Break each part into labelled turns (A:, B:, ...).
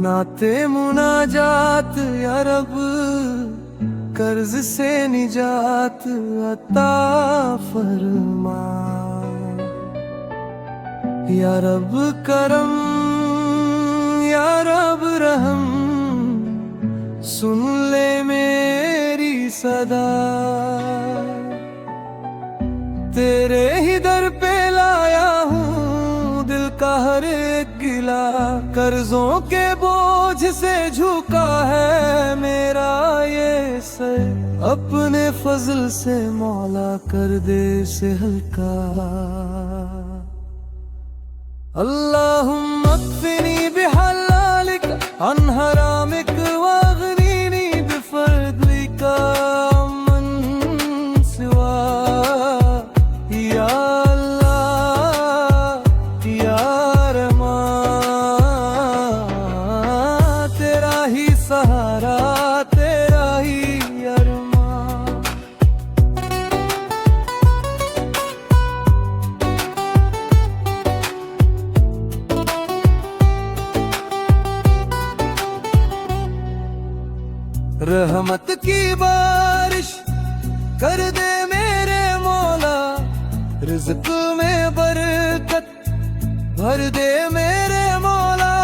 A: नाते मुनाजात या रब, कर्ज से निजात अता फरमा। या रब करम, या रब रहम, सुन ले मेरी सदा। तेरे ही दर पे लाया हूँ दिल का हर एक गिला, कर्जों के बोझ से झुका है मेरा ये सर। अपने फजल से मौला कर दे से हल्का। अल्लाहुम्मा अक्फिनी बिहलालिक अन हरामिक वअगनीनी बिफज़लिका अम्मन सिवा। या अल्लाह या रहमान, तेरा ही सहारा तेरा ही अरमान। रहमत की बारिश कर दे मेरे मौला, रिज़्क़ में बरकत भर दे मेरे मौला।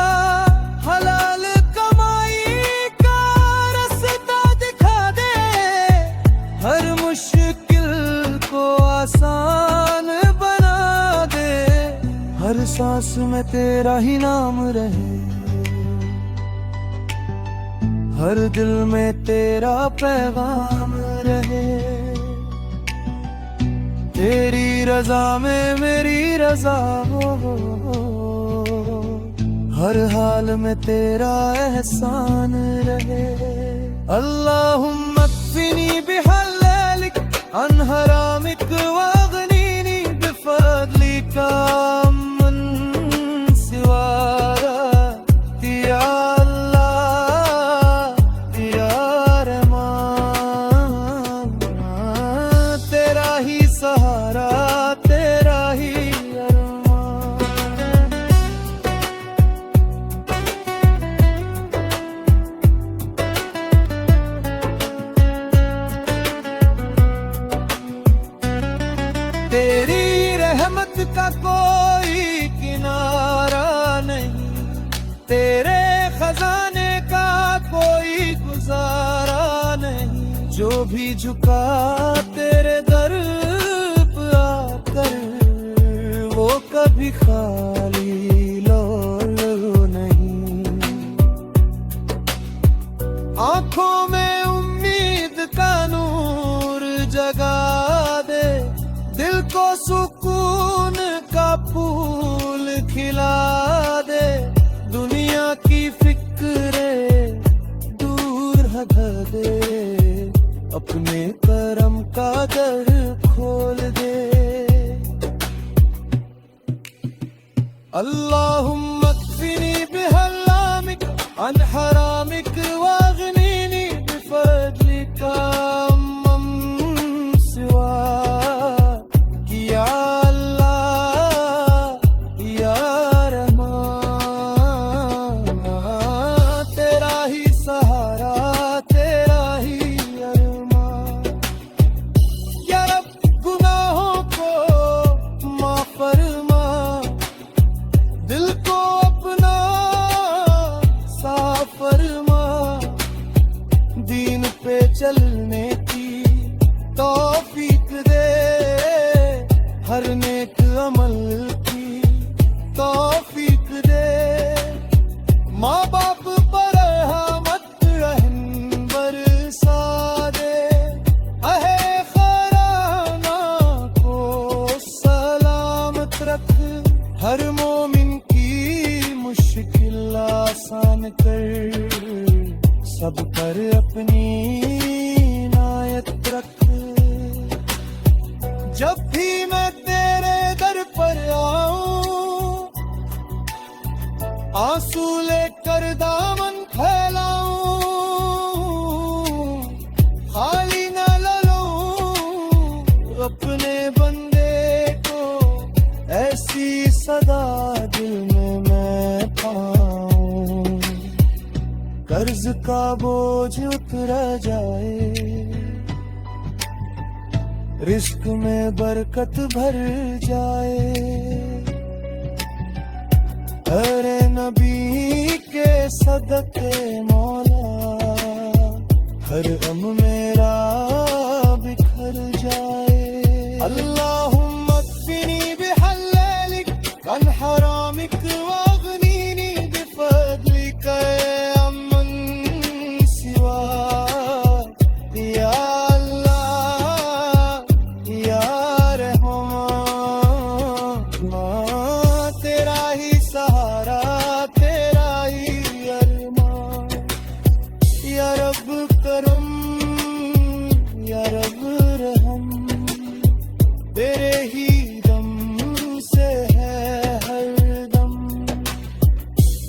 A: हलाल कमाई का रास्ता दिखा दे, हर मुश्किल को आसान बना दे। हर सांस में तेरा ही नाम रहे, हर दिल में तेरा पैगाम रहे। तेरी रजा में मेरी रजा हो, हर हाल में तेरा एहसान रहे। अल्लाहुम्मा अक्फिनी बिहलालिक अन हरामिक वअगनीनी बिफज़लिका अम्मन सिवा। सहारा तेरा ही अरमान। तेरी रहमत का कोई किनारा नहीं, तेरे खजाने का कोई गुजारा नहीं। जो भी झुका तेरे दर वो कभी खाली लौट नहीं। आंखों में उम्मीद का नूर जगा दे, दिल को सुकून का फूल खिला दे। दुनिया की फिक्रे दूर हटा दे, अपने करम का दर खोल दे। अल्लाहुम्मा अक्फिनी बिहलामिक अन हरामिक वअगनीनी बिफज़लिका अम्मन सिवा। या अल्लाह या रहमान, तेरा ही सहारा तेरा ही अरमान। या रब गुनाहों को माफ़ फरमा, दिल को अपना साफ फरमा। दीन पे चलने की तौफीक दे, हर नेक अमल की तौफीक दे। माँ बाप पर रहमत रहम बरसा दे, अहे खराना को सलामत रख। हर मोमिन की मुश्किल आसान कर, सब पर अपनी इनायत रख। जब भी मैं तेरे दर पर आऊं, आंसू लेकर दामन फैलाऊं। खाली न ललूं अपने बंदे को, ऐसी सदा दिल में मैं पाऊं। कर्ज का बोझ उतर जाए, रिस्क में बरकत भर जाए। अरे नबी के सदके मौला, हर गम मेरा बिखर जाए। अल्लाहुम्मा अक्फिनी बिहल्लालिक अन हरामिक वागनीनी बिफदलिक अम्मन सिवाक, या अल्लाह या रहमान। तेरा ही सहारा, तेरा ही अरमान, या रब करम, या रब रहम, तेरे ही दम से है हर दम।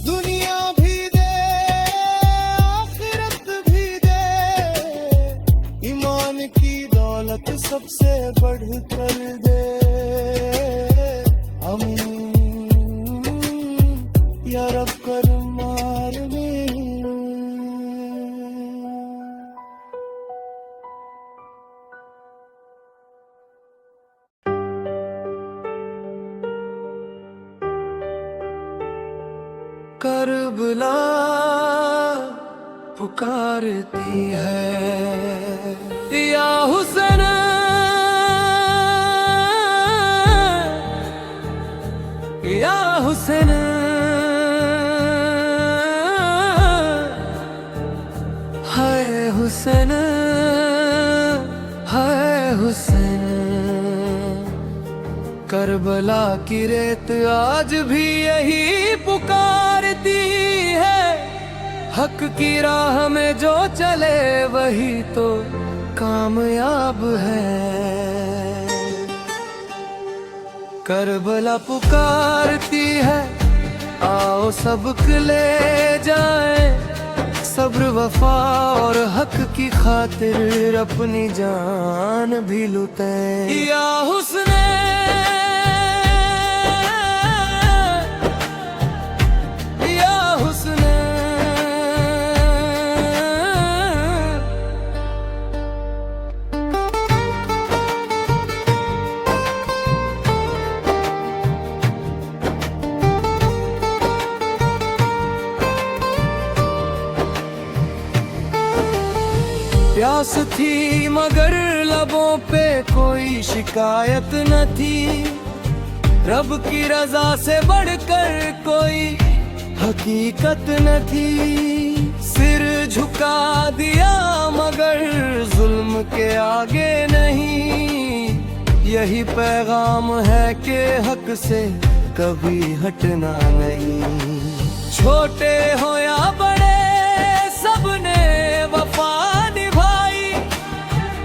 A: दुनिया भी दे, आखिरत भी दे, ईमान की दौलत सबसे बढ़ कर दे। आमीन या रब करम आमीन। करबला पुकारती है, या हुसैन या हुसैन, हाय हुसैन, हाय हुसैन। करबला की रेत आज भी यही पुकारती है, हक की राह में जो चले वही तो कामयाब है। करबला पुकारती है, आओ सबक ले जाए, सब्र वफा और हक की खातिर अपनी जान भी लुटे। या हुस्न प्यास थी मगर लबों पे कोई शिकायत न थी, रब की रजा से बढ़कर कोई हकीकत न थी। सिर झुका दिया मगर जुल्म के आगे नहीं, यही पैगाम है कि हक से कभी हटना नहीं। छोटे हो या बड़े सबने वफा निभाई,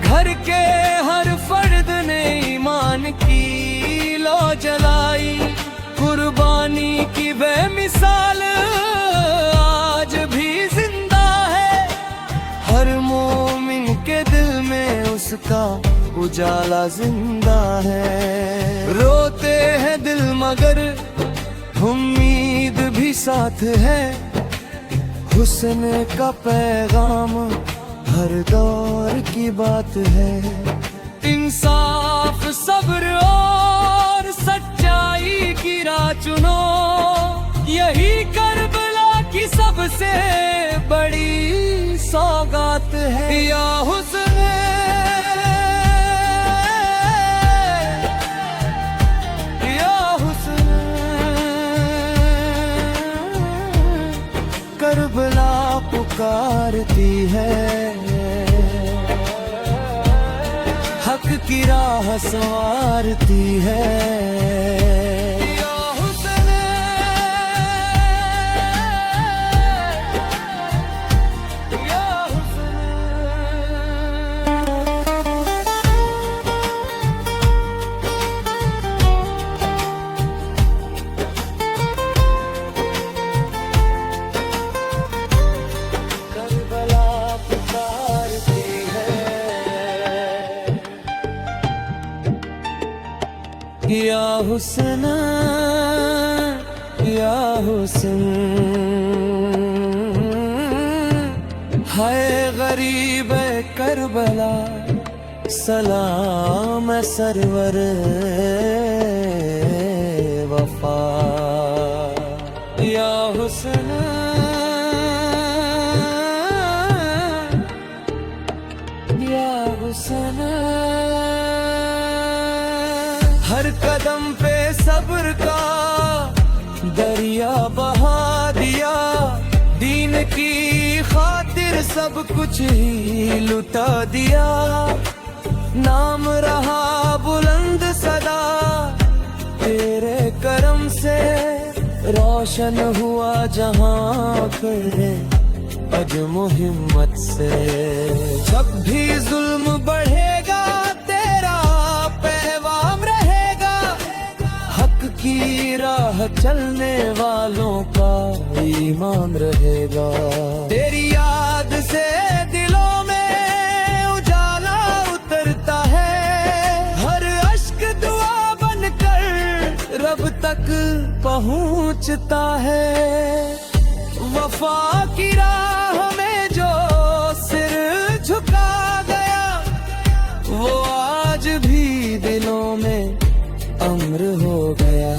A: घर के हर फर्द ने ईमान की लो जलाई। कुर्बानी की बेमिसाल आज भी जिंदा है, हर मोमिन के दिल में उसका उजाला जिंदा है। रोते हैं दिल मगर उम्मीद भी साथ है, हुस्न का पैगाम हर दौर की बात है। इंसाफ सब्र और सच्चाई की राह चुनो, यही करबला की सबसे बड़ी सौगात है। या हुस्न करबला पुकारती है, हक की राह संवारती है। या हुस्न या हुस्न हाय गरीब करबला सलाम है सरवर वफा या हुस्न या हुस्न। हर कदम पे सब्र का दरिया बहा दिया, दीन की खातिर सब कुछ ही लुटा दिया। नाम रहा बुलंद सदा तेरे करम से, रोशन हुआ जहां फिर अज़्म हिम्मत से। जब भी जुल्म बढ़ेगा तेरा पैगाम रहेगा, हक की राह चलने वालों का ईमान रहेगा। तेरी याद से दिलों में उजाला उतरता है, हर अश्क दुआ बनकर रब तक पहुंचता है। वफा की राह में जो सिर झुका गया, वो आज भी दिलों में अम्र हो गया।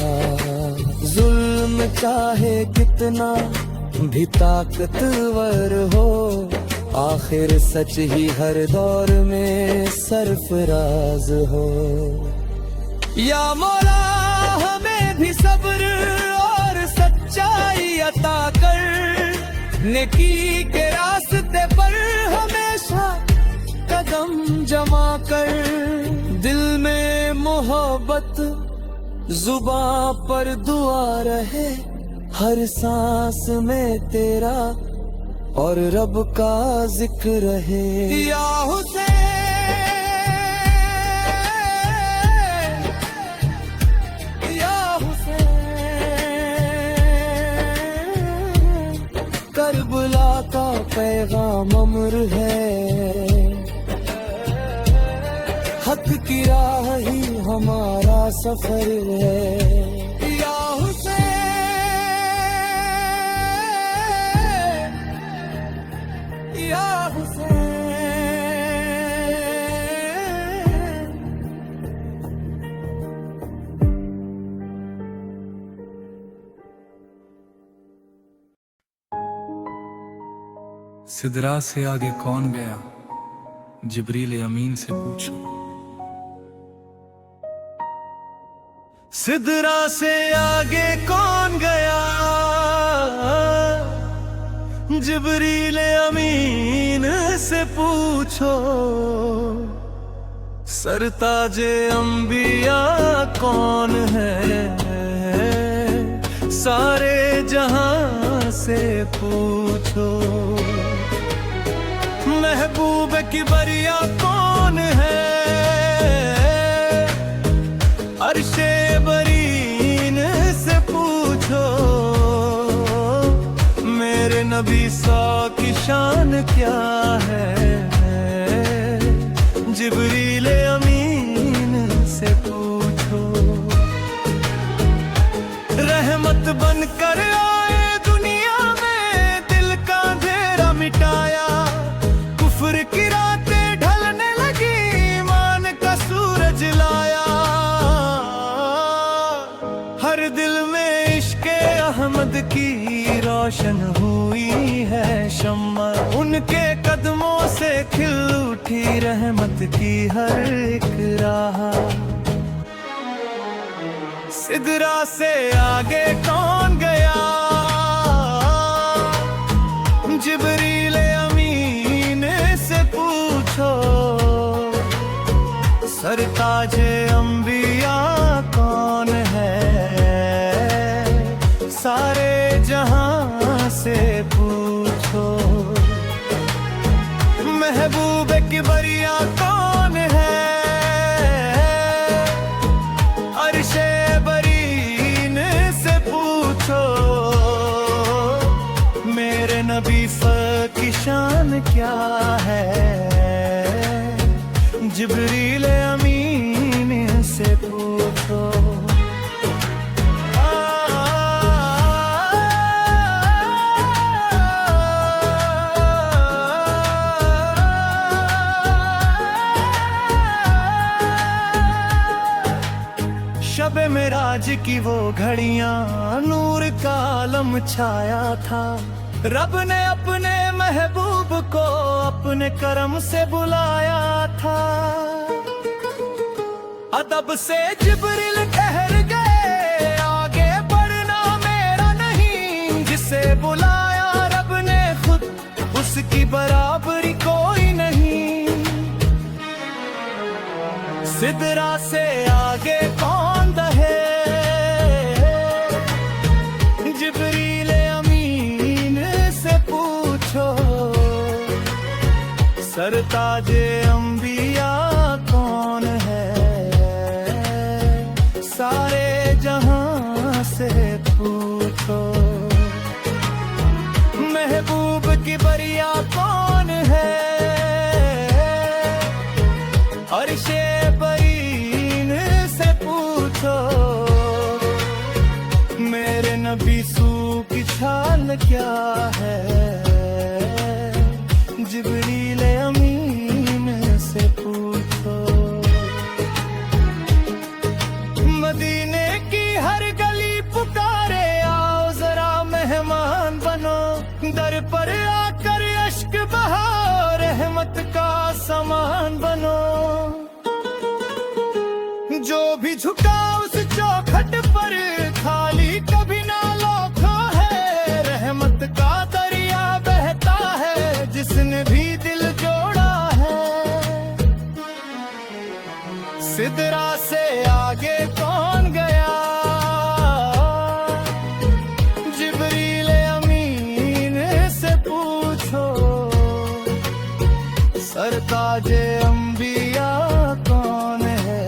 A: जुल्म चाहे कितना भी ताकतवर हो, आखिर सच ही हर दौर में सरफराज हो। या मौला हमें भी सब्र और सच्चाई अता कर, नेकी के रास्ते पर हमेशा कदम जमा कर। दिल में मोहब्बत जुबां पर दुआ रहे, हर सांस में तेरा और रब का जिक्र रहे। या हुसैन या हुसैन, करबला का पैगाम अमर है, हक की राह ही हमारा सफर है। या हुसैन या हुसैन।
B: सिदरा से आगे कौन गया, जिब्रील अमीन से पूछो।
A: सिदरा से आगे कौन गया, जिब्रील अमीन से पूछो। सरताजे अंबिया कौन है, सारे जहां से पूछो। महबूब की बरिया कौन है, अर्शे बरीन से पूछो। मेरे नबी सा की शान क्या है, जिब्रील अमीन से पूछो। रहमत बनकर आए दुनिया में, दिल का अंधेरा मिटाया। कुफ्र की रातें ढलने लगी, ईमान का सूरज लाया। हर दिल में इश्क़े अहमद की रोशन हुई है शम्मा। उनके कदमों से खिल उठी रहमत की हर एक राह। सिदरा से आगे कौन गया, जिब्रील अमीन से पूछो। सरताजे अंबिया कौन है, सारे जहां से पूछो। महबूब की बरिया कौन है, अर्शे बरीन से पूछो। मेरे नबी की शान क्या है, जिब्रील अमीन से पूछो। शब मेराज की वो घड़ियां, नूर का आलम छाया था। रब ने अपने महबूब को अपने करम से बुलाया था। अदब से जिब्रील ठहर गए, आगे बढ़ना मेरा नहीं। जिसे बुलाया रब ने खुद, उसकी बराबरी कोई नहीं। सिदरा से आगे कौन दहे, जिब्रील अमीन से पूछो। सरताजे अंबिया कौन है, सारे जहां से पूछो। महबूब की बरिया कौन है, अर्शे बरीन से पूछो। मेरे नबी सू की शान क्या है, जिब्रील अमीन से पूछो। मदीने की हर गली पुकारे, आओ जरा मेहमान बनो। दर पर आकर अश्क बहाओ, रहमत का सामान बनो। जो भी झुका उस चौखट पर, खाली कभी ना लौटा है। रहमत का दरिया बहता है, जिसने भी दिल जोड़ा है। सिदरा से आगे कौन गया, जिब्रील अमीन से पूछो। सरताजे अंबिया कौन है,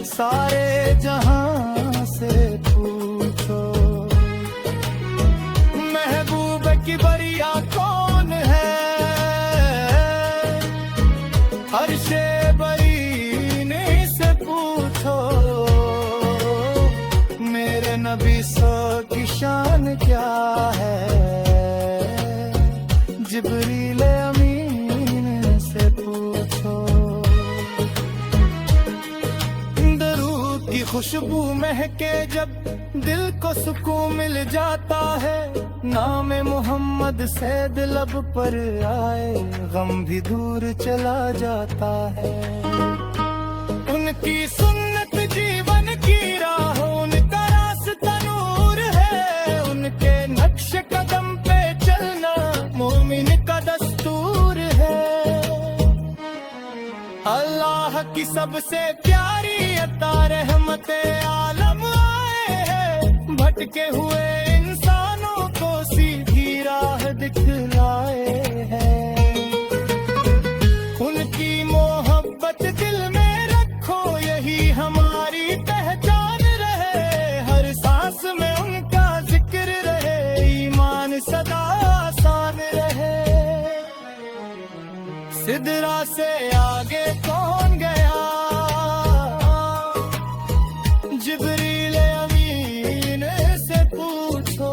A: सारे जहां से पूछो। महबूब की बरिया कौन है, अर्शे बरीन से पूछो। मेरे नबी सो की शान क्या है, जिब्रील अमीन से पूछो। दरूद की खुशबू महके जब, दिल को सुकून मिल जाता है। नाम मोहम्मद से दिल लब पर आए, गम भी दूर चला जाता है। उनकी सुन्नत जीवन की राह, उनका रास्ता नूर है। उनके नक्श कदम पे चलना मोमिन का दस्तूर है। अल्लाह की सबसे प्यारी अता रहमते आलम आए हैं। भटके हुए इंसानों को सीधी राह दिखलाए हैं। उनकी मोहब्बत दिल में रखो, यही हमारी पहचान रहे। हर सांस में उनका जिक्र रहे, ईमान सदा आसान रहे। सिदरा से आगे कौन गया, जिब्रील अमीन से पूछो।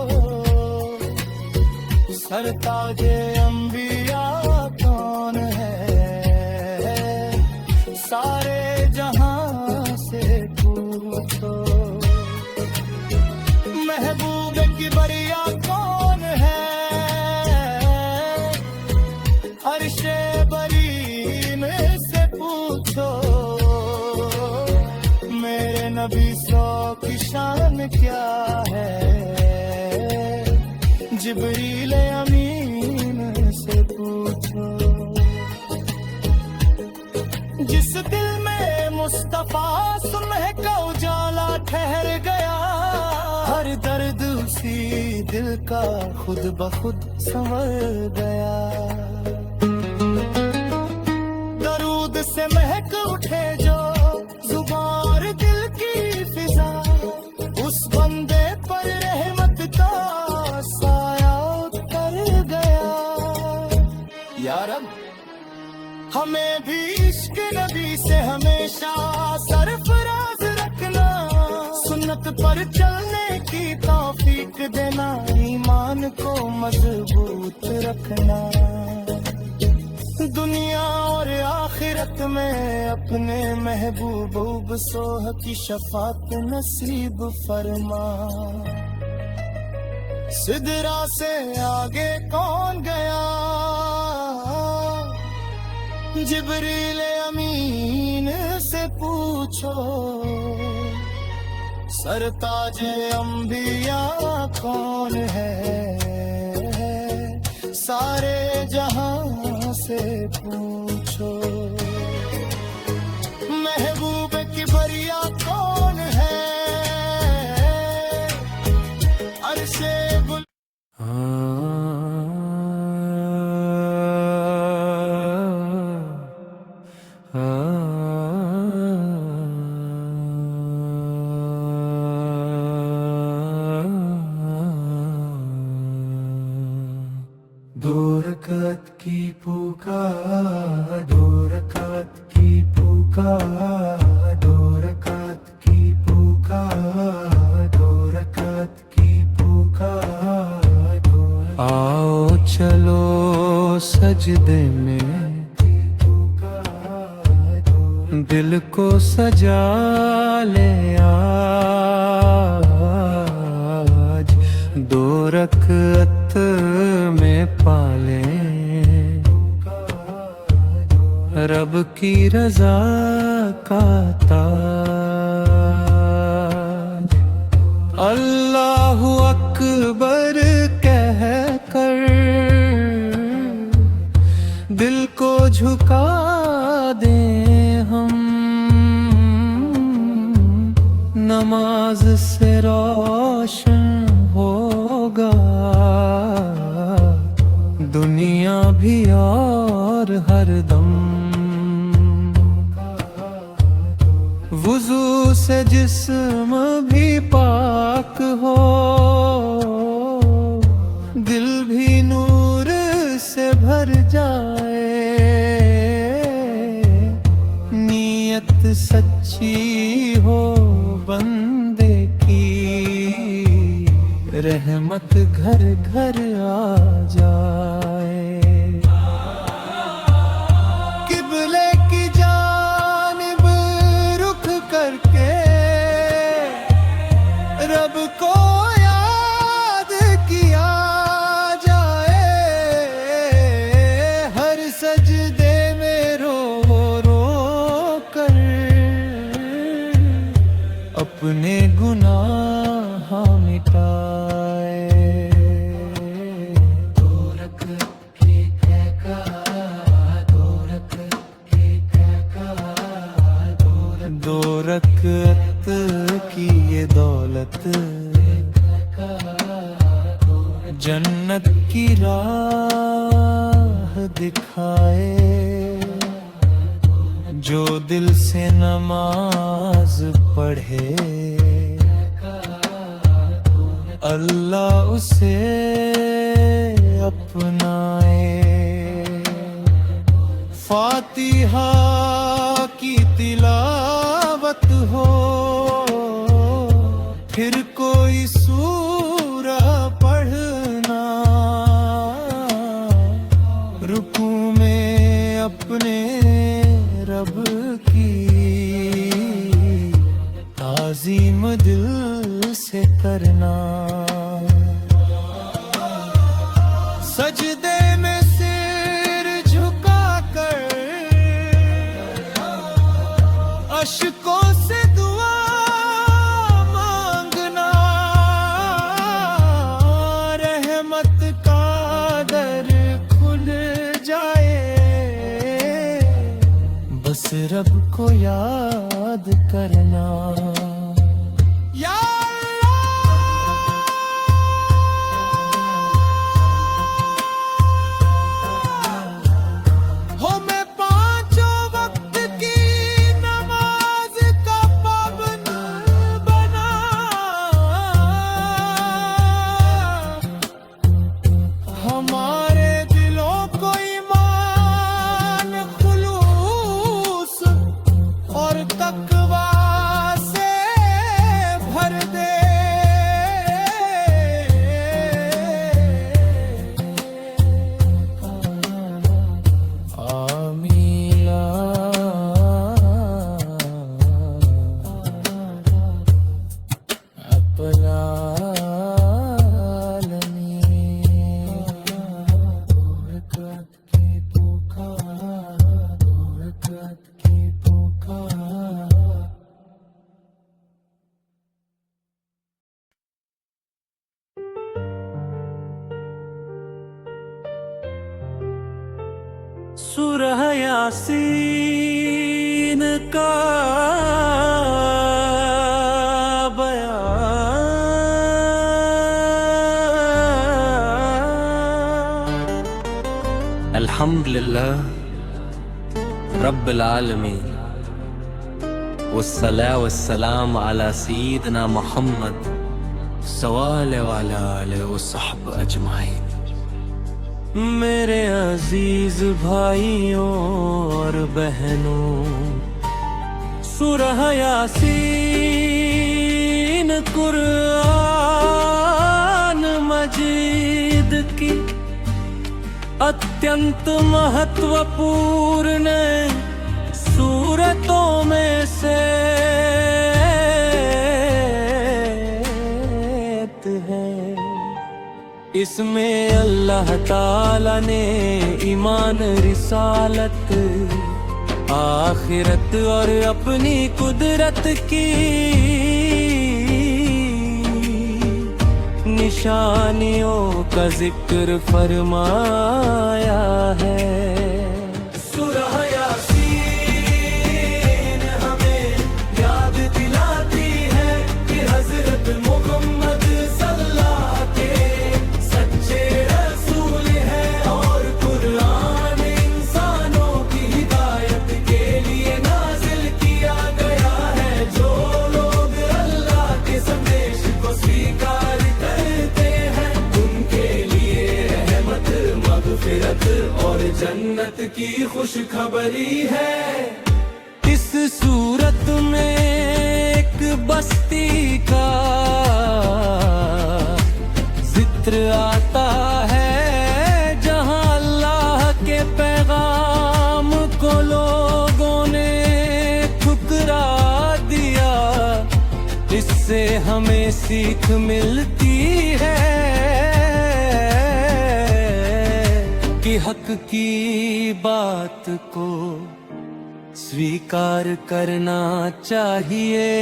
A: सरताजे अंबिया कौन है, सारे जहां से पूछो। महबूब की बरिया कौन है, अर्शे बरीन से पूछो। मेरे नबी सो की शान क्या है, जिब्रील अमीन से पूछो। जिस दिल में मुस्तफा सुलह का उजाला ठहर गया, हर दर्द उसी दिल का खुद ब खुद संवर गया। दरूद से महक उठे जो जुबान दिल की फिजा, उस बंदे पर रहमत का साया उतर गया। या रब हमें भी इश्क नबी से हमेशा सरफराज रखना। सुन्नत पर चलने की तौफीक देना, ईमान को मजबूत रखना। दुनिया और आखिरत इनायत में अपने महबूब सोह की शफात नसीब फरमा। सिदरा से आगे कौन गया, जिब्रील अमीन से पूछो। सरताज अंबिया कौन है, सारे जहां से पूछो। महबूब की बरिया कौन है, अरशे गुल।
B: दो रकात की पुकार, दो रकात की पुकार, दो रकात की पुकार, दो रकात की पुकार। आओ चलो सजदे में, दिल को सजा ले आज। दो रकात में पाले रब की रजा का ताज। अल्लाहु अकबर कह कर दिल को झुका दें हम। नमाज से रोशन होगा दुनिया भी और हरदम। वुजू से जिस्म भी पाक हो, दिल भी नूर से भर जाए। नीयत सच्ची हो बंदे की, रहमत घर घर आ जाए। किबले की जानिब रुख करके रब को याद किया जाए। हर सजदे में रो रो कर अपने गुनाह मिटाए। दो रकात की ठहका, दो रकात की ठहका, दो रकात की ये दौलत जन्नत की राह दिखाए। जो दिल से नमाज पढ़े अल्लाह उसे अपनाए। फातिहा की तिलावत हो, फिर कोई सूरा पढ़ना। रुकू में अपने रब की ताज़ीम दिल से करना। सजदे में सिर झुका कर अश्कों से दुआ मांगना। रहमत का दर खुल जाए, बस रब को याद करना। या हो मैं पांचों वक्त की नमाज का पाबंद बना। हमारे दिलों को ईमान खुलूस और तकवा से
A: यासीन का बयान। अल्हम्दुलिल्लाह रब्बिल आलमीन वस्सलातु वस्सलाम अला सय्यिदिना मुहम्मद सल्लल्लाहु अलैहि अजमाइन। मेरे अजीज भाइयों और बहनों, सूरह यासीन कुरान मजीद की अत्यंत महत्वपूर्ण सूरतों में से है। इसमें अल्लाह ताला ने ईमान, रिसालत, आखिरत और अपनी कुदरत की निशानियों का जिक्र फरमाया है। सूरह यासीन हमें याद दिलाती है कि हजरत मुहम्मद सल्लल्लाहु के सच्चे रसूल है और कुरान इंसानों की हिदायत के लिए नाजिल किया गया है। जो लोग अल्लाह के संदेश को स्वीकार करते हैं उनके लिए रहमत, मगफिरत और जन्नत की खुशखबरी है। इस सूरत में एक बस्ती का जिक्र आता है जहां अल्लाह के पैगाम को लोगों ने ठुकरा दिया। इससे हमें सीख मिलती है कि हक की बात को स्वीकार करना चाहिए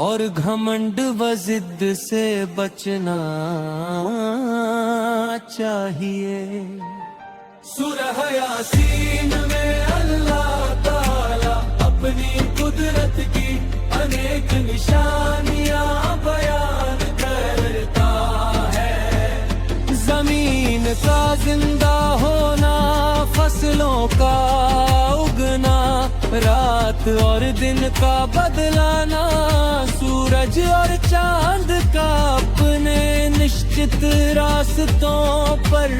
A: और घमंड व जिद से बचना चाहिए। सूरह यासीन में अल्लाह ताला अपनी कुदरत की अनेक निशानियां बयान करता है। जमीन का जिंदा होना, फसलों का उगना, रात और दिन का बदलाना, सूरज और चांद का अपने निश्चित रास्तों पर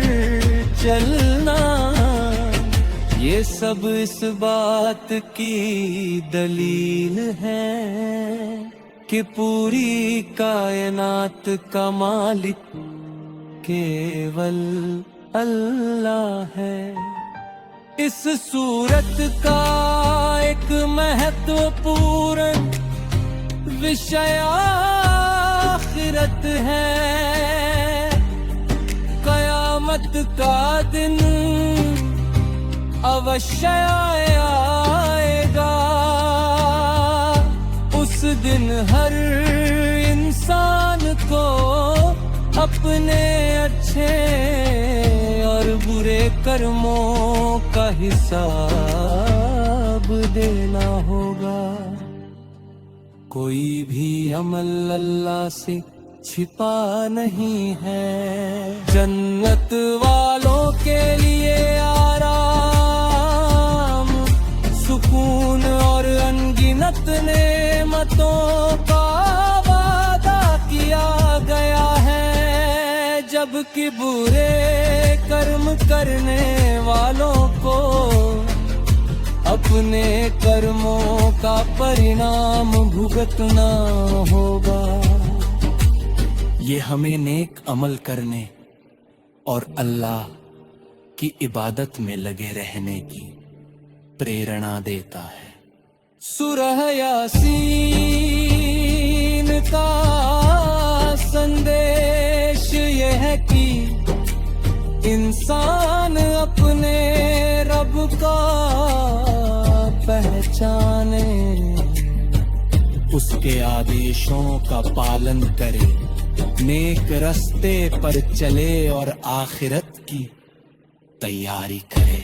A: चलना, ये सब इस बात की दलील है कि पूरी कायनात का मालिक केवल अल्लाह है। इस सूरत का एक महत्वपूर्ण विषय आखिरत है। कयामत का दिन अवश्य आएगा। उस दिन हर इंसान को अपने अच्छे और बुरे कर्मों का हिसाब देना होगा। कोई भी अमल अल्लाह से छिपा नहीं है। जन्नत वालों के लिए आराम, सुकून और अनगिनत नेमतों का वादा किया गया है, जबकि बुरे कर्म करने वालों को अपने कर्मों का परिणाम भुगतना होगा। ये हमें नेक अमल करने और अल्लाह की इबादत में लगे रहने की प्रेरणा देता है। सूरह यासीन का संदेश ये है कि इंसान अपने रब का पहचाने, उसके आदेशों का पालन करे, नेक रास्ते पर चले और आखिरत की तैयारी करे।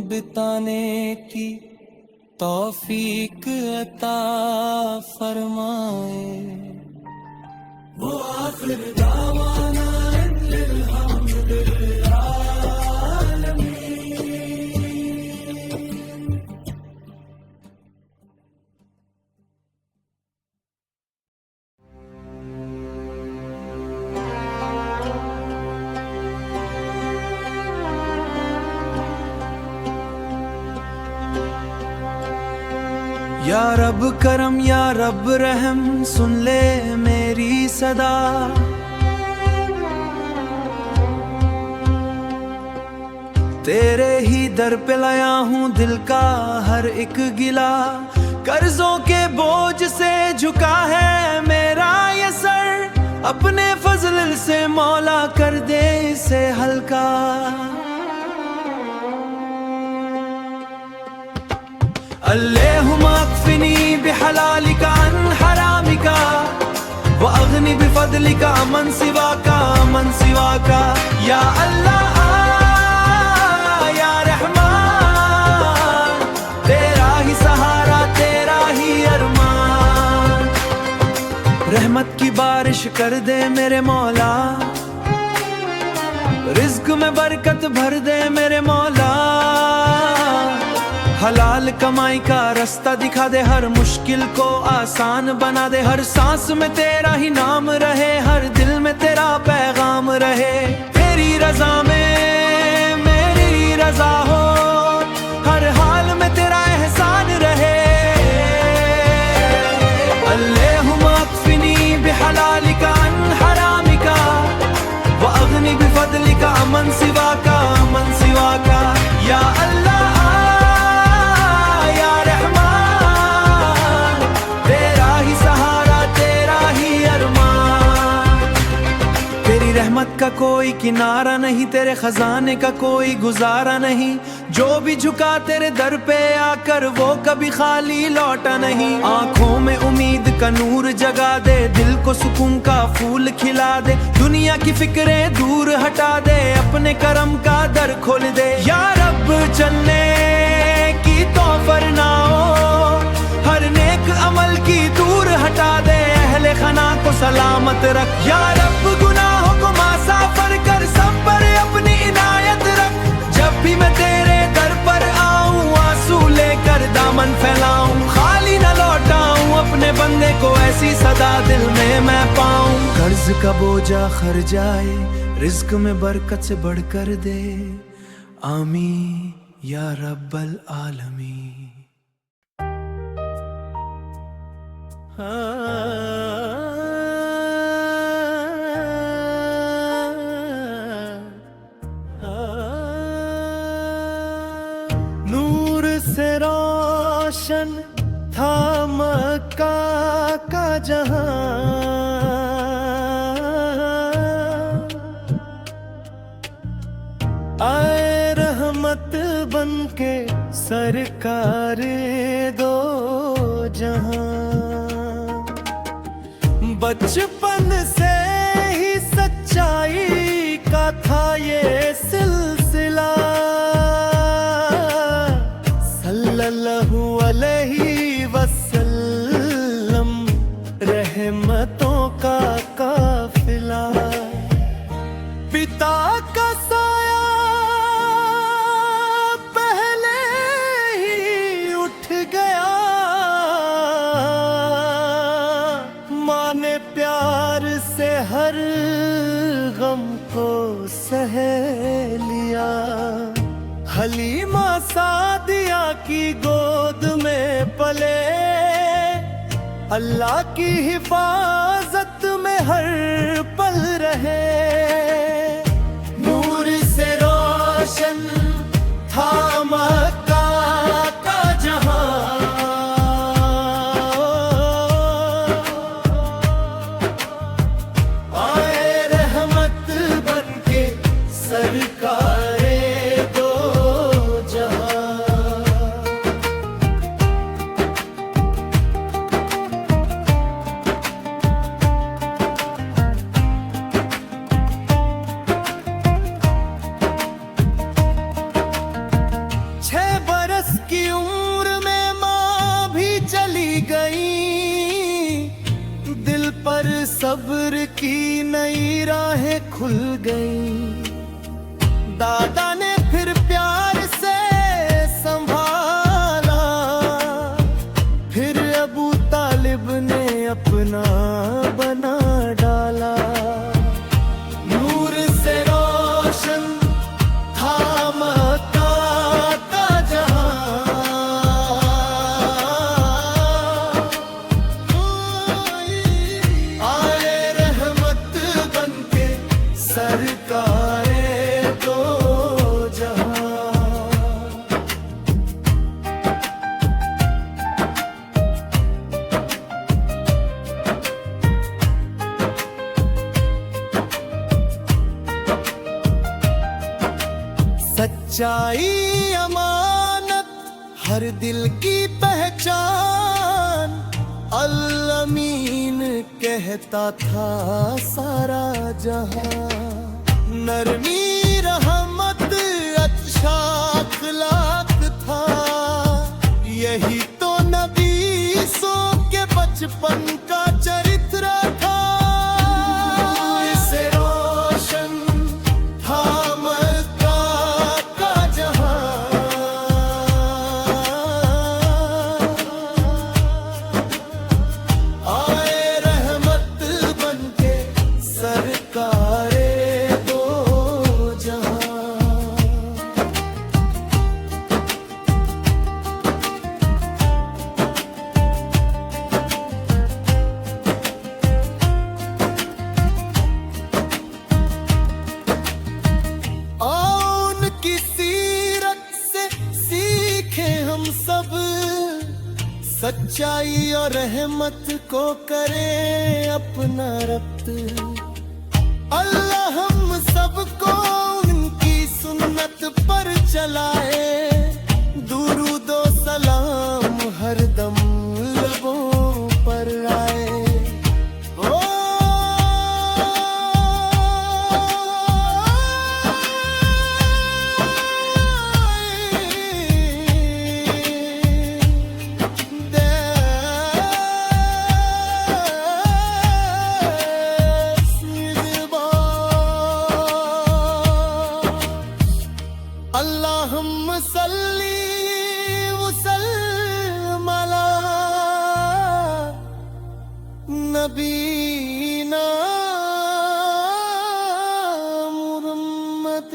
A: बिताने की तौफीक अता फरमाए। वो आखिर दावाना अनिल हम्दुलिल्लाह आलमीन। या रब करम या रब रहम सुन ले मेरी सदा। तेरे ही दर पे लाया हूँ दिल का हर एक गिला। कर्जों के बोझ से झुका है मेरा ये सर। अपने फजल से मौला कर दे इसे हल्का। अल्लाहुम्मा अक्फिनी बिहलालिका अन हरामिका व अगनी बिफदलिका मन सिवाका मन सिवाका। या अल्लाह या रहमान तेरा ही सहारा तेरा ही अरमान। रहमत की बारिश कर दे मेरे मौला। रिज्क में बरकत भर दे मेरे मौला। हलाल कमाई का रास्ता दिखा दे। हर मुश्किल को आसान बना दे। हर सांस में तेरा ही नाम रहे। हर दिल में तेरा पैगाम रहे। तेरी रजा में मेरी रजा हो। हर हाल में तेरा एहसान रहे। अल्लाहुम्मा अक्फिनी बिहलालिका अन हरामिका व अगनी बिफदलिका मन सिवाका मन सिवाका। या अल्लाह रहमत का कोई किनारा नहीं। तेरे खजाने का कोई गुजारा नहीं। जो भी झुका तेरे दर पे आकर वो कभी खाली लौटा नहीं। आंखों में उम्मीद का नूर जगा दे। दिल को सुकून का फूल खिला दे। दुनिया की फिक्रें दूर हटा दे। अपने करम का दर खोल दे। या रब चलने की तौफर ना हो। हर नेक अमल की दूर हटा दे। अहले खना को सलामत रख। या रब गुनाहों को मासाफर कर। सब पर अपनी इनायत रख। जब भी मैं तेरे दर पर आऊं आंसू लेकर दामन फैलाऊं। खाली न लौटाऊं अपने बंदे को ऐसी सदा दिल में मैं पाऊं। कर्ज का बोझा खर जाए। रिज्क में बरकत से बढ़कर दे। आमीन या रब्बल आलमीन। नूर से रोशन था मक्का का जहां। आए रहमत बनके सरकार दो जहां। बचपन से ही सच्चाई का था ये सिलसिला। सल्लल्लाहु अलैहि वसल्लम रहमतों का काफिला। पिता का साया पहले ही उठ गया। माँ ने प्यार से हर गम को सह लिया। हलीमा सादिया की गोद में पले। अल्लाह की हिफाजत में हर पल रहे। नूर से रोशन था मक्का का जहां। आए रहमत बनके सरकारे दो जहां। सब्र की नई राहें खुल गई। दादा ने फिर प्यार से संभाला, फिर अबू तालिब ने अपना बना डाला। नूर से रोशन था मक्का का जहां, आए रहमत बनके सरकारे दो जहां। सच्चाई अमानत हर दिल की पहचान, अल-अमीन कहता था सारा जहां। नरमी रहमत अच्छा अखलाक था, यही तो नबी सो के बचपन का चरित्र था। इससे रोशन था मक्का का जहां, आए रहमत बनके सरकारे दो जहां। उनकी सीरत से सीखे हम सब, सच्चाई और रहमत को करें अपना रब्त। अल्लाह हम सबको उनकी सुन्नत पर चलाए, दुरूदो सलाम हरदम लबों पर आए। अल्लाहुम्मा सल्ली वसल्लिम अला नबीना मुहम्मद।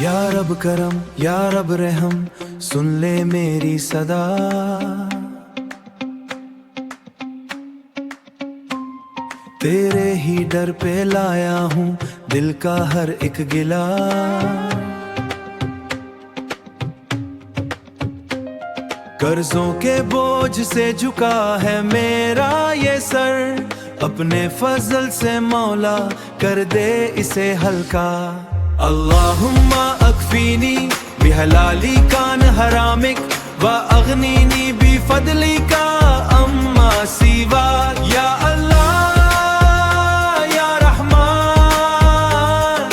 A: या रब करम या रब रहम, सुन ले मेरी सदा। तेरे ही डर पे लाया हूँ दिल का हर एक गिला। कर्जों के बोझ से झुका है मेरा ये सर, अपने फजल से मौला कर दे इसे हल्का। अल्लाहुम्मा अक्फीनी बिहलाली कान हरामिक व अगनीनी बिफदली का अम्मा सिवा। या अल्लाह या रहमान,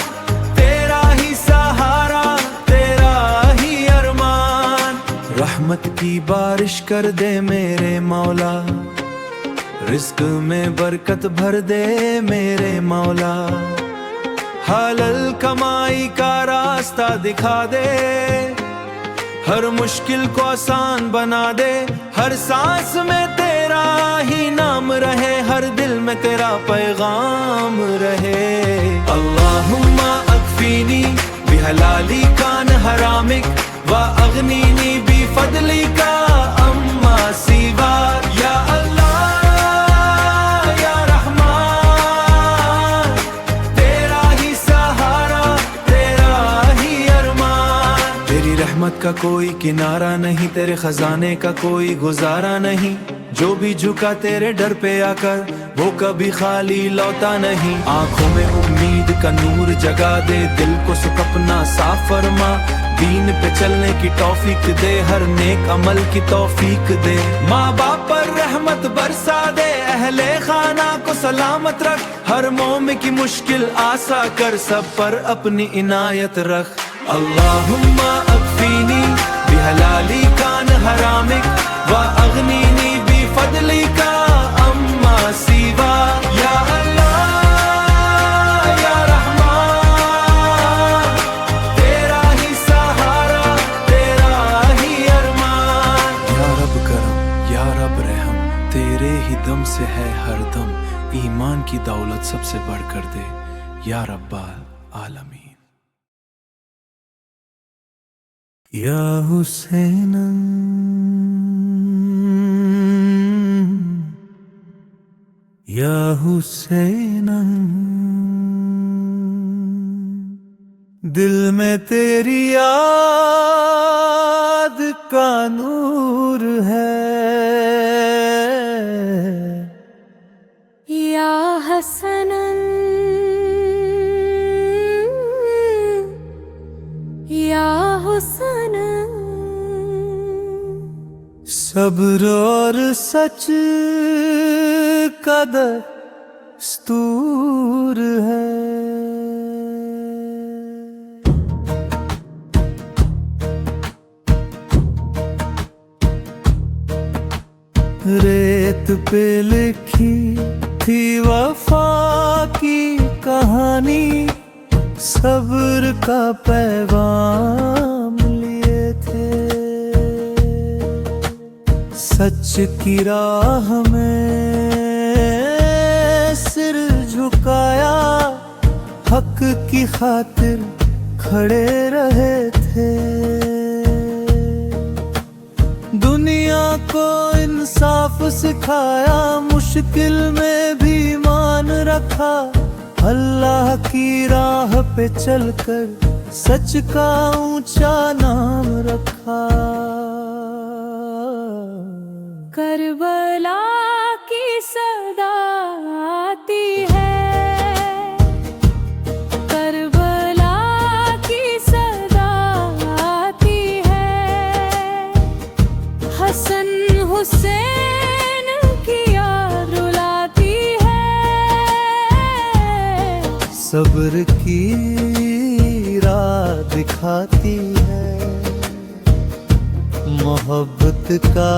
A: तेरा ही सहारा तेरा ही अरमान। रहमत की बारिश कर दे मेरे मौला, रिस्क में बरकत भर दे मेरे मौला। हलाल कमाई का रास्ता दिखा दे, हर मुश्किल को आसान बना दे। हर सांस में तेरा ही नाम रहे, हर दिल में तेरा पैगाम रहे। अल्लाहुम्मा अक्फीनी बिहलाली कान हरामिक व अगनीनी बिफदली का अम्मा सिवा। या अल्लाह या रहमान, तेरा ही सहारा तेरा ही अरमान। तेरी रहमत का कोई किनारा नहीं, तेरे खजाने का कोई गुजारा नहीं। जो भी झुका तेरे डर पे आकर वो कभी खाली लौटा नहीं। आंखों में उम्मीद का नूर जगा दे, दिल को सुख अपना साफ फरमा। दीन पे चलने की तौफीक दे, हर नेक अमल की तौफीक दे। माँ बाप पर रहमत बरसा दे, अहले खाना को सलामत रख, हर मोम की मुश्किल आसा कर, सब पर अपनी इनायत रख। अल्लाहुम्मा अक्फीनी बिहलाली कान हरामिक व अगनीनी बिफदलिका अम्मा सिवा। या अल्लाह या रहमान, तेरा ही सहारा तेरा ही अरमान।
B: या रब करम या रब रहम, तेरे ही दम से है हर दम, ईमान की दौलत सबसे बढ़कर दे या रब्बाल आलमीन।
A: या हुसैन या हुसैन, दिल में तेरी याद का नूर है।
C: या हसन या हुसन,
A: सब्र और सच का दस्तूर है। रेत पे लिखी थी वफा की कहानी, सब्र का पैगाम लिए थे। सच की राह में सिर झुकाया, हक की खातिर खड़े रहे थे। दुनिया को इंसाफ सिखाया, मुश्किल में भी मान रखा, अल्लाह की राह पे चलकर सच का ऊंचा नाम रखा।
C: करबला की सदा आती है, करबला की सदा आती है, हसन हुसैन की याद रुलाती है।
A: सब्र की राह दिखाती है, मोहब्बत का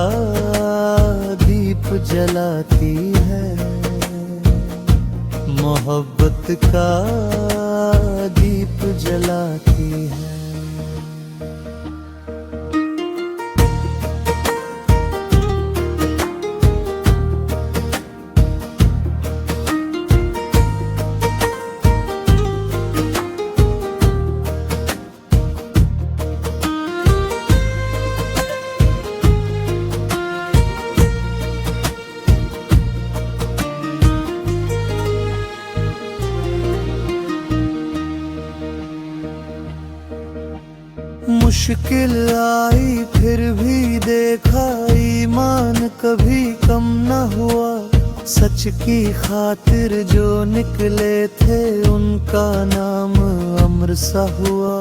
A: दीप जलाती है, मोहब्बत का दीप जलाती है। मुश्किल आई फिर भी देखा, ईमान कभी कम न हुआ। सच की खातिर जो निकले थे, उनका नाम अमर सा हुआ।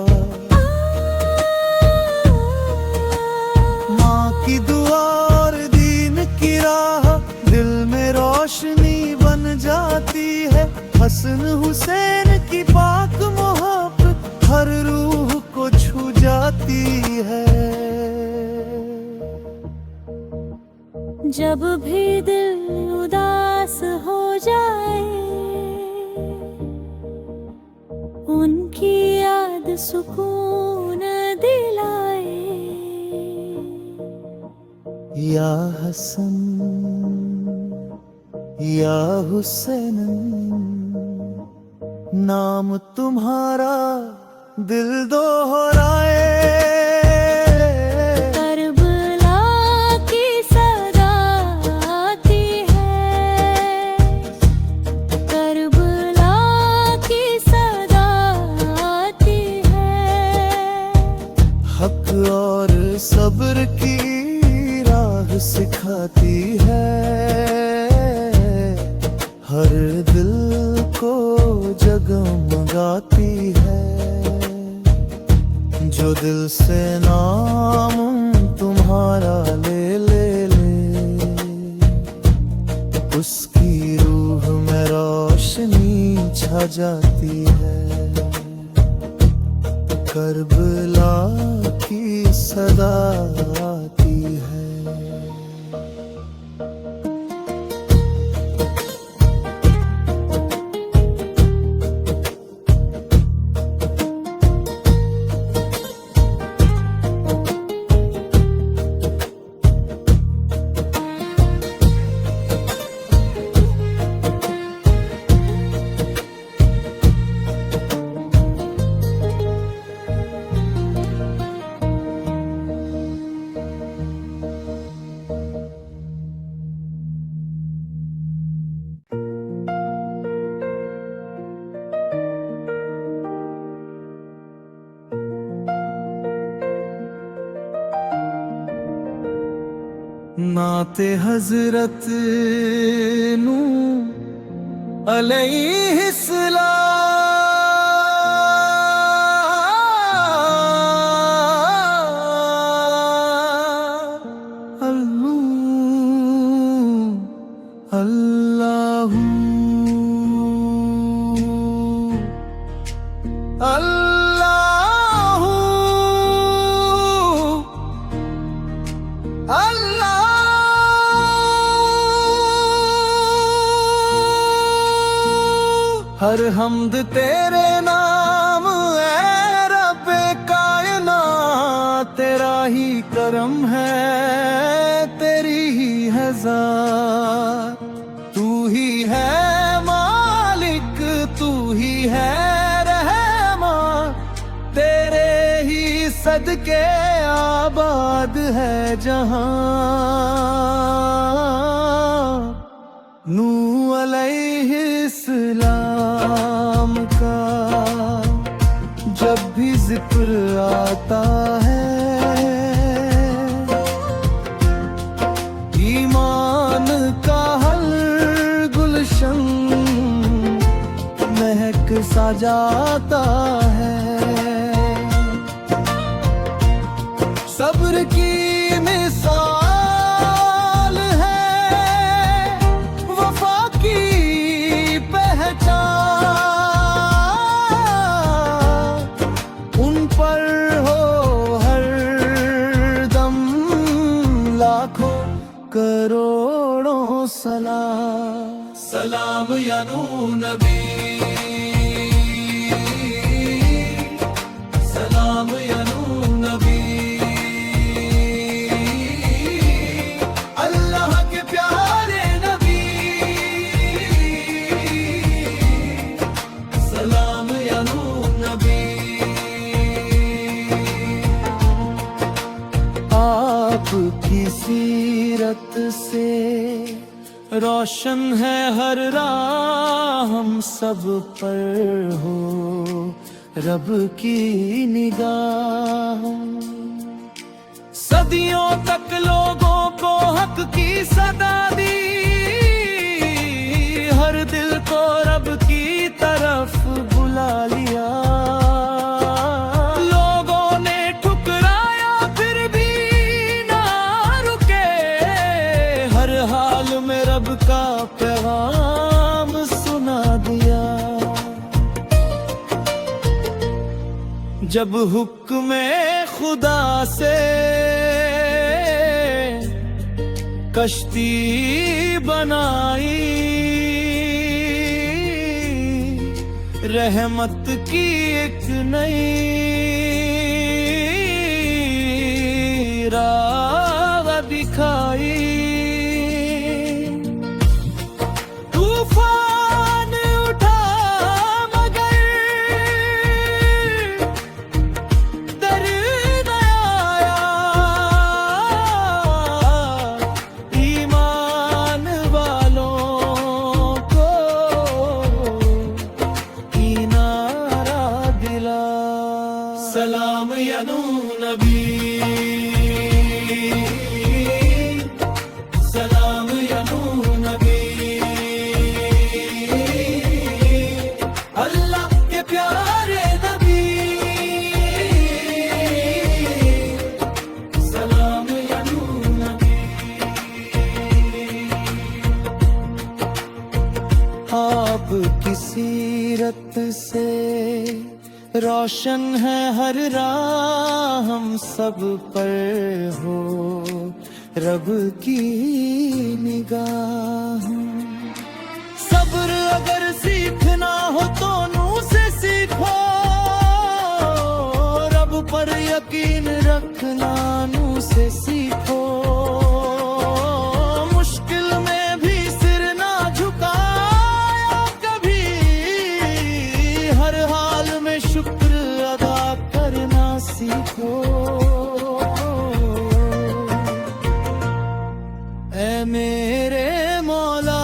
A: माँ की दुआ और दीन की राह दिल में रोशनी बन जाती है। हसन हुसैन की पाक मोहब्बत हर रूह को छू जाती है।
C: जब भी दिल उदास हो जाए, उनकी याद सुकून दिलाए।
A: या हसन या हुसैन, नाम तुम्हारा दिल दोहराए।
C: करबला की सदा आती है, करबला की सदा आती है।
A: हक और सब्र की राह सिखाती है, हर दिल को जगमगाती है। जो दिल से नाम तुम्हारा ले ले ले, उसकी रूह में रोशनी छा जाती है। करबला की सदा आती है। नाते हजरत नू अलैहिस्सलाम, अल्लाहू अल्लाहू अल्लाह। हर हमद तेरे नाम है रब्बे कायनात, तेरा ही करम है, तेरी ही है ज़ात। तू ही है मालिक, तू ही है रहमान, तेरे ही सदके आबाद है जहां। नू अलैहिस्सलाम का जब भी जिक्र आता है, ईमान का हर गुलशन महक सा जाता है। सब्र की मिसाल है, वफा की पहचान, उन पर हो हर दम लाखों करोड़ों सलाम। सलाम या नूर नबी, सलाम या नूर नबी, अल्लाह के प्यारे नबी, सलाम या नूर नबी। आपकी सीरत से रोशन है हर राह, हम सब पर हो रब की निगाह। सदियों तक लोगों को हक की सदा दी, हर दिल को रब की तरफ बुला लिया। लोगों ने ठुकराया फिर भी ना रुके, हर हाल में रब का पैगाम सुना दिया। जब हुक्म खुदा से कश्ती बनाई, रहमत की एक नई राह दिखाई। तूफान उठा मगर दर्द आया, ईमान वालों को किनारा दिला। सलाम या नूर नबी, सलाम या नूर नबी, अल्लाह के प्यारे नबी, रोशन है हर राह हम सब पर हो रब की निगाह। सब्र अगर सीखना हो तो नूह से सीखो, रब पर यकीन रखना नूह से सीखो। मुश्किल में भी सिर ना झुकाया कभी, हर हाल में शुक्र अदा करना सीखो। ऐ मेरे मौला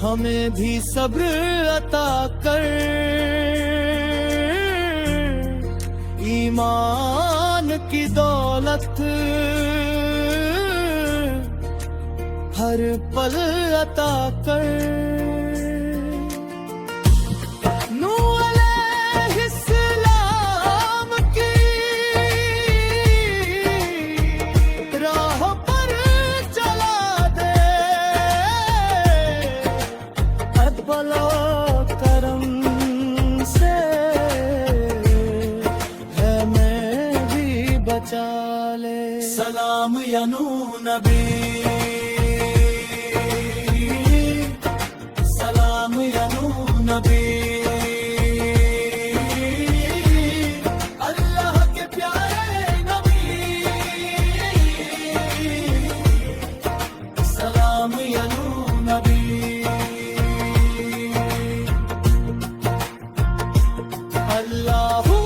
A: हमें भी सब्र अता कर, ईमान की दौलत हर पल अता कर। नूह अलैहिस्सलाम की राह पर चला दे, अदबलो करम से है मैं भी बचा ले। सलाम या नूह नबी, सलाम या नूह नबी। अल्लाह के प्यारे नबी, सलाम या नूह नबी। अल्लाहू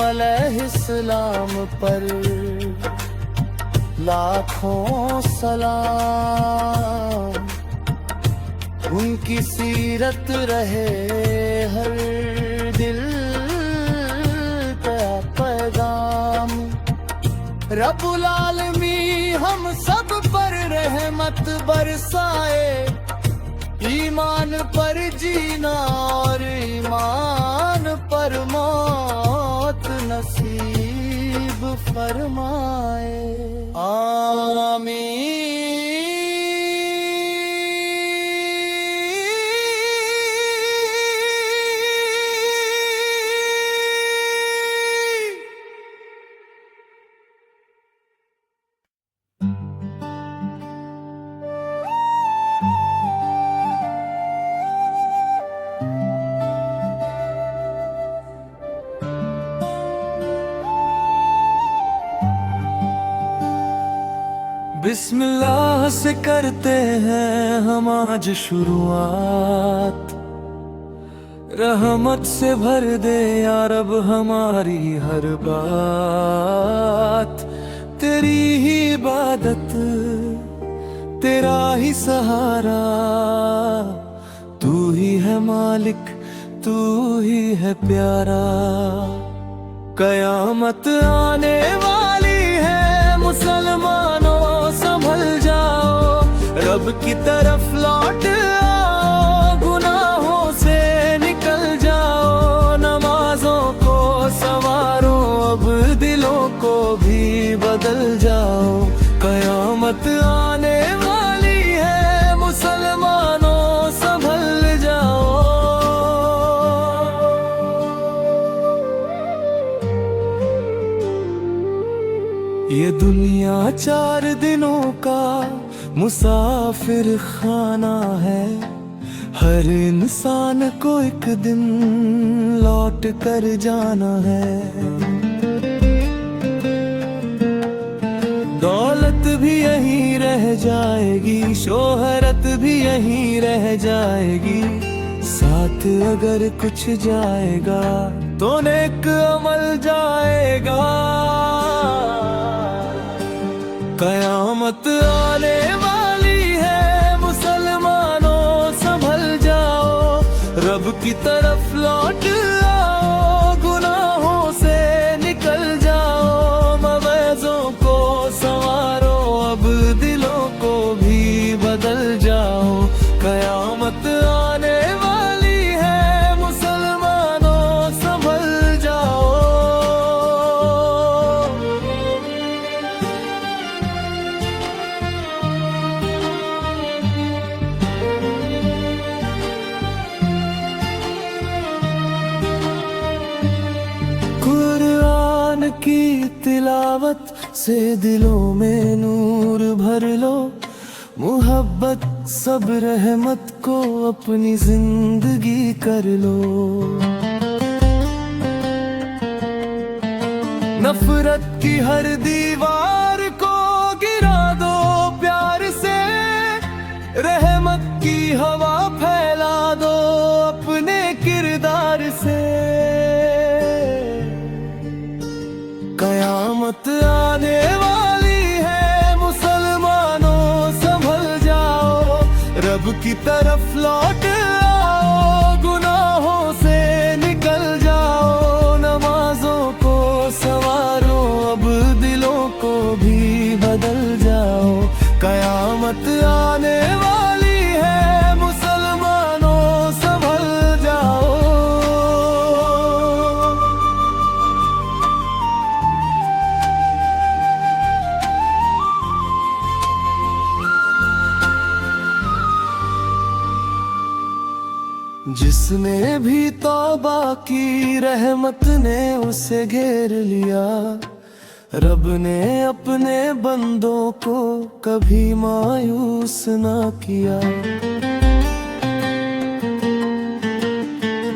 A: अलैहिस्सलाम पर लाखों सलाम, उनकी सीरत रहे हर दिल का पैगाम। रब्बुल आलमी हम सब पर रहमत बरसाए, ईमान पर जीना और ईमान पर मौत नसीब फरमाए। आमीन।
B: बिस्मिल्लाह से करते हैं हम आज शुरुआत, रहमत से भर दे या रब हमारी हर बात। तेरी ही इबादत तेरा ही सहारा, तू ही है मालिक तू ही है प्यारा। कयामत आने वाली है मुसलमानों संभल जाओ, रब की तरफ लौट आओ, गुनाहों से निकल जाओ। नमाजों को संवारो अब दिलों को भी बदल जाओ। कयामत आने वाली है मुसलमानों संभल जाओ। ये दुनिया 4 दिनों का मुसाफिर खाना है, हर इंसान को एक दिन लौट कर जाना है। दौलत भी यहीं रह जाएगी, शोहरत भी यहीं रह जाएगी, साथ अगर कुछ जाएगा तो नेक अमल जाएगा। कयामत आने वाली है मुसलमानों संभल जाओ, रब की तरफ लौट आओ, गुनाहों से निकल जाओ। मवैज़ों
A: से दिलों में नूर भर लो, मोहब्बत सब रहमत को अपनी जिंदगी कर लो। नफरत की हर दीवार को गिरा दो प्यार से, रहमत की हवा फैला दो अपने किरदार से। कयामत आने वाली है मुसलमानों संभल जाओ, रब की तरफ लौट आओ, गुनाहों से निकल जाओ, नमाजों को संवारो, अब दिलों को भी बदल जाओ। कयामत आने वाली है मुसलमानों संभल जाओ। जिसने भी तौबा की रहमत ने उसे घेर लिया, रब ने अपने बंदों को कभी मायूस ना किया।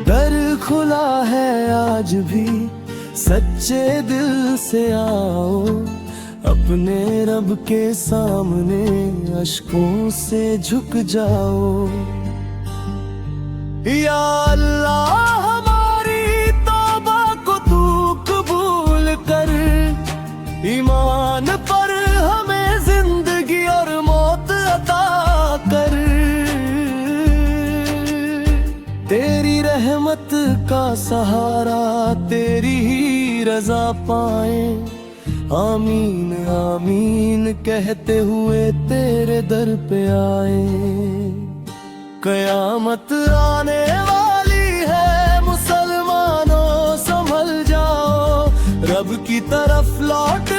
A: दर खुला है आज भी, सच्चे दिल से आओ, अपने रब के सामने अश्कों से झुक जाओ। या अल्लाह हमारी तौबा को तू कबूल कर, ईमान पर हमें जिंदगी और मौत अता कर। तेरी रहमत का सहारा तेरी ही रजा पाए, आमीन आमीन कहते हुए तेरे दर पे आए। कयामत आने वाली है मुसलमानों संभल जाओ, रब की तरफ लौट